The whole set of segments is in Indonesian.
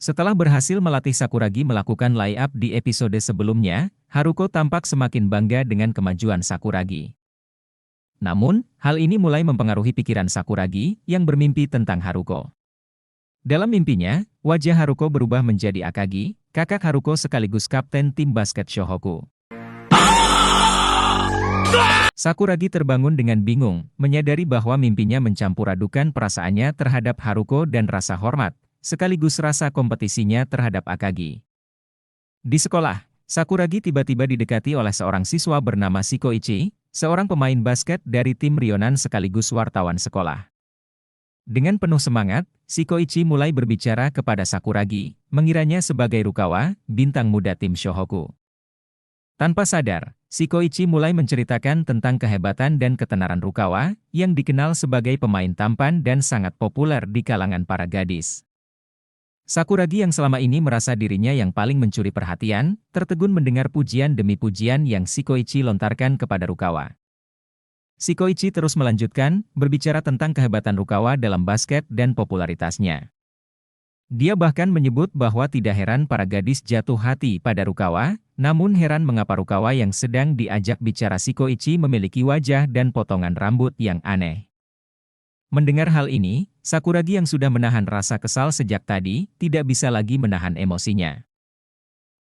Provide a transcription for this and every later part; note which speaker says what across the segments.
Speaker 1: Setelah berhasil melatih Sakuragi melakukan layup di episode sebelumnya, Haruko tampak semakin bangga dengan kemajuan Sakuragi. Namun, hal ini mulai mempengaruhi pikiran Sakuragi yang bermimpi tentang Haruko. Dalam mimpinya, wajah Haruko berubah menjadi Akagi, kakak Haruko sekaligus kapten tim basket Shohoku. Sakuragi terbangun dengan bingung, menyadari bahwa mimpinya mencampur adukan perasaannya terhadap Haruko dan rasa hormat, sekaligus rasa kompetisinya terhadap Akagi. Di sekolah, Sakuragi tiba-tiba didekati oleh seorang siswa bernama Shikoichi, seorang pemain basket dari tim Rionan sekaligus wartawan sekolah. Dengan penuh semangat, Shikoichi mulai berbicara kepada Sakuragi, mengiranya sebagai Rukawa, bintang muda tim Shohoku. Tanpa sadar, Shikoichi mulai menceritakan tentang kehebatan dan ketenaran Rukawa, yang dikenal sebagai pemain tampan dan sangat populer di kalangan para gadis. Sakuragi yang selama ini merasa dirinya yang paling mencuri perhatian, tertegun mendengar pujian demi pujian yang Shikoichi lontarkan kepada Rukawa. Shikoichi terus melanjutkan, berbicara tentang kehebatan Rukawa dalam basket dan popularitasnya. Dia bahkan menyebut bahwa tidak heran para gadis jatuh hati pada Rukawa, namun heran mengapa Rukawa yang sedang diajak bicara Shikoichi memiliki wajah dan potongan rambut yang aneh. Mendengar hal ini, Sakuragi yang sudah menahan rasa kesal sejak tadi, tidak bisa lagi menahan emosinya.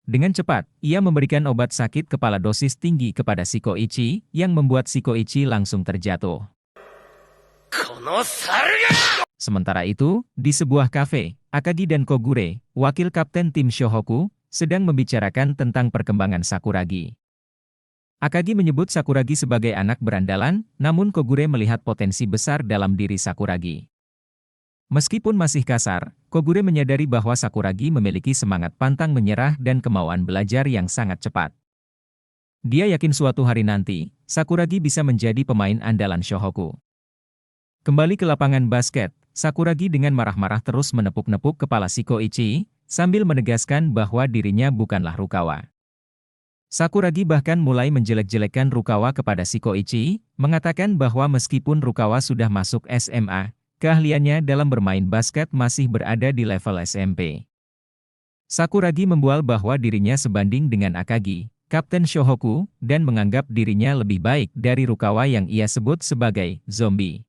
Speaker 1: Dengan cepat, ia memberikan obat sakit kepala dosis tinggi kepada Shikoichi, yang membuat Shikoichi langsung terjatuh. Sementara itu, di sebuah kafe, Akagi dan Kogure, wakil kapten tim Shohoku, sedang membicarakan tentang perkembangan Sakuragi. Akagi menyebut Sakuragi sebagai anak berandalan, namun Kogure melihat potensi besar dalam diri Sakuragi. Meskipun masih kasar, Kogure menyadari bahwa Sakuragi memiliki semangat pantang menyerah dan kemauan belajar yang sangat cepat. Dia yakin suatu hari nanti, Sakuragi bisa menjadi pemain andalan Shohoku. Kembali ke lapangan basket, Sakuragi dengan marah-marah terus menepuk-nepuk kepala Shikoichi, sambil menegaskan bahwa dirinya bukanlah Rukawa. Sakuragi bahkan mulai menjelek-jelekan Rukawa kepada Shikoichi, mengatakan bahwa meskipun Rukawa sudah masuk SMA, keahliannya dalam bermain basket masih berada di level SMP. Sakuragi membual bahwa dirinya sebanding dengan Akagi, kapten Shohoku, dan menganggap dirinya lebih baik dari Rukawa yang ia sebut sebagai zombie.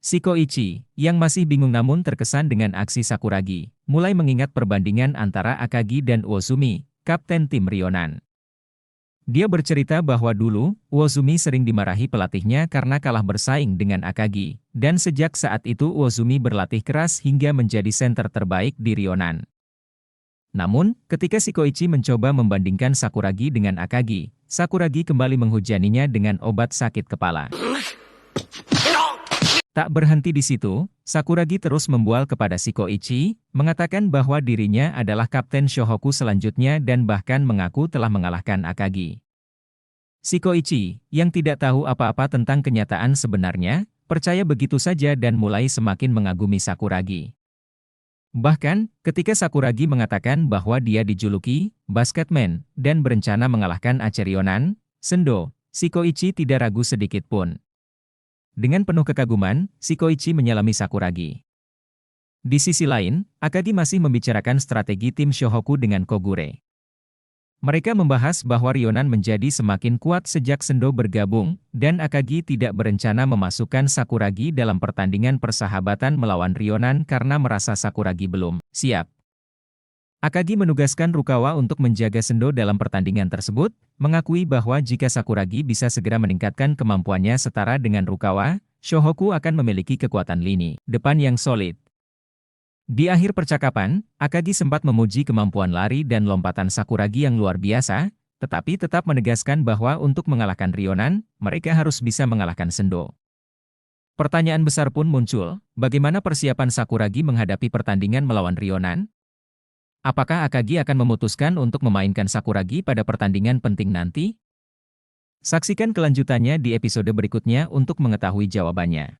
Speaker 1: Shikoichi, yang masih bingung namun terkesan dengan aksi Sakuragi, mulai mengingat perbandingan antara Akagi dan Uozumi, kapten tim Rionan. Dia bercerita bahwa dulu, Uozumi sering dimarahi pelatihnya karena kalah bersaing dengan Akagi, dan sejak saat itu Uozumi berlatih keras hingga menjadi senter terbaik di Rionan. Namun, ketika Shikoichi mencoba membandingkan Sakuragi dengan Akagi, Sakuragi kembali menghujaninya dengan obat sakit kepala. Tak berhenti di situ, Sakuragi terus membual kepada Shikoichi, mengatakan bahwa dirinya adalah kapten Shohoku selanjutnya dan bahkan mengaku telah mengalahkan Akagi. Shikoichi, yang tidak tahu apa-apa tentang kenyataan sebenarnya, percaya begitu saja dan mulai semakin mengagumi Sakuragi. Bahkan, ketika Sakuragi mengatakan bahwa dia dijuluki Basketman dan berencana mengalahkan Acerionan, Sendo, Shikoichi tidak ragu sedikit pun. Dengan penuh kekaguman, Shikoichi menyelami Sakuragi. Di sisi lain, Akagi masih membicarakan strategi tim Shohoku dengan Kogure. Mereka membahas bahwa Rionan menjadi semakin kuat sejak Sendo bergabung, dan Akagi tidak berencana memasukkan Sakuragi dalam pertandingan persahabatan melawan Rionan karena merasa Sakuragi belum siap. Akagi menugaskan Rukawa untuk menjaga Sendo dalam pertandingan tersebut, mengakui bahwa jika Sakuragi bisa segera meningkatkan kemampuannya setara dengan Rukawa, Shohoku akan memiliki kekuatan lini depan yang solid. Di akhir percakapan, Akagi sempat memuji kemampuan lari dan lompatan Sakuragi yang luar biasa, tetapi tetap menegaskan bahwa untuk mengalahkan Rionan, mereka harus bisa mengalahkan Sendo. Pertanyaan besar pun muncul, bagaimana persiapan Sakuragi menghadapi pertandingan melawan Rionan? Apakah Akagi akan memutuskan untuk memainkan Sakuragi pada pertandingan penting nanti? Saksikan kelanjutannya di episode berikutnya untuk mengetahui jawabannya.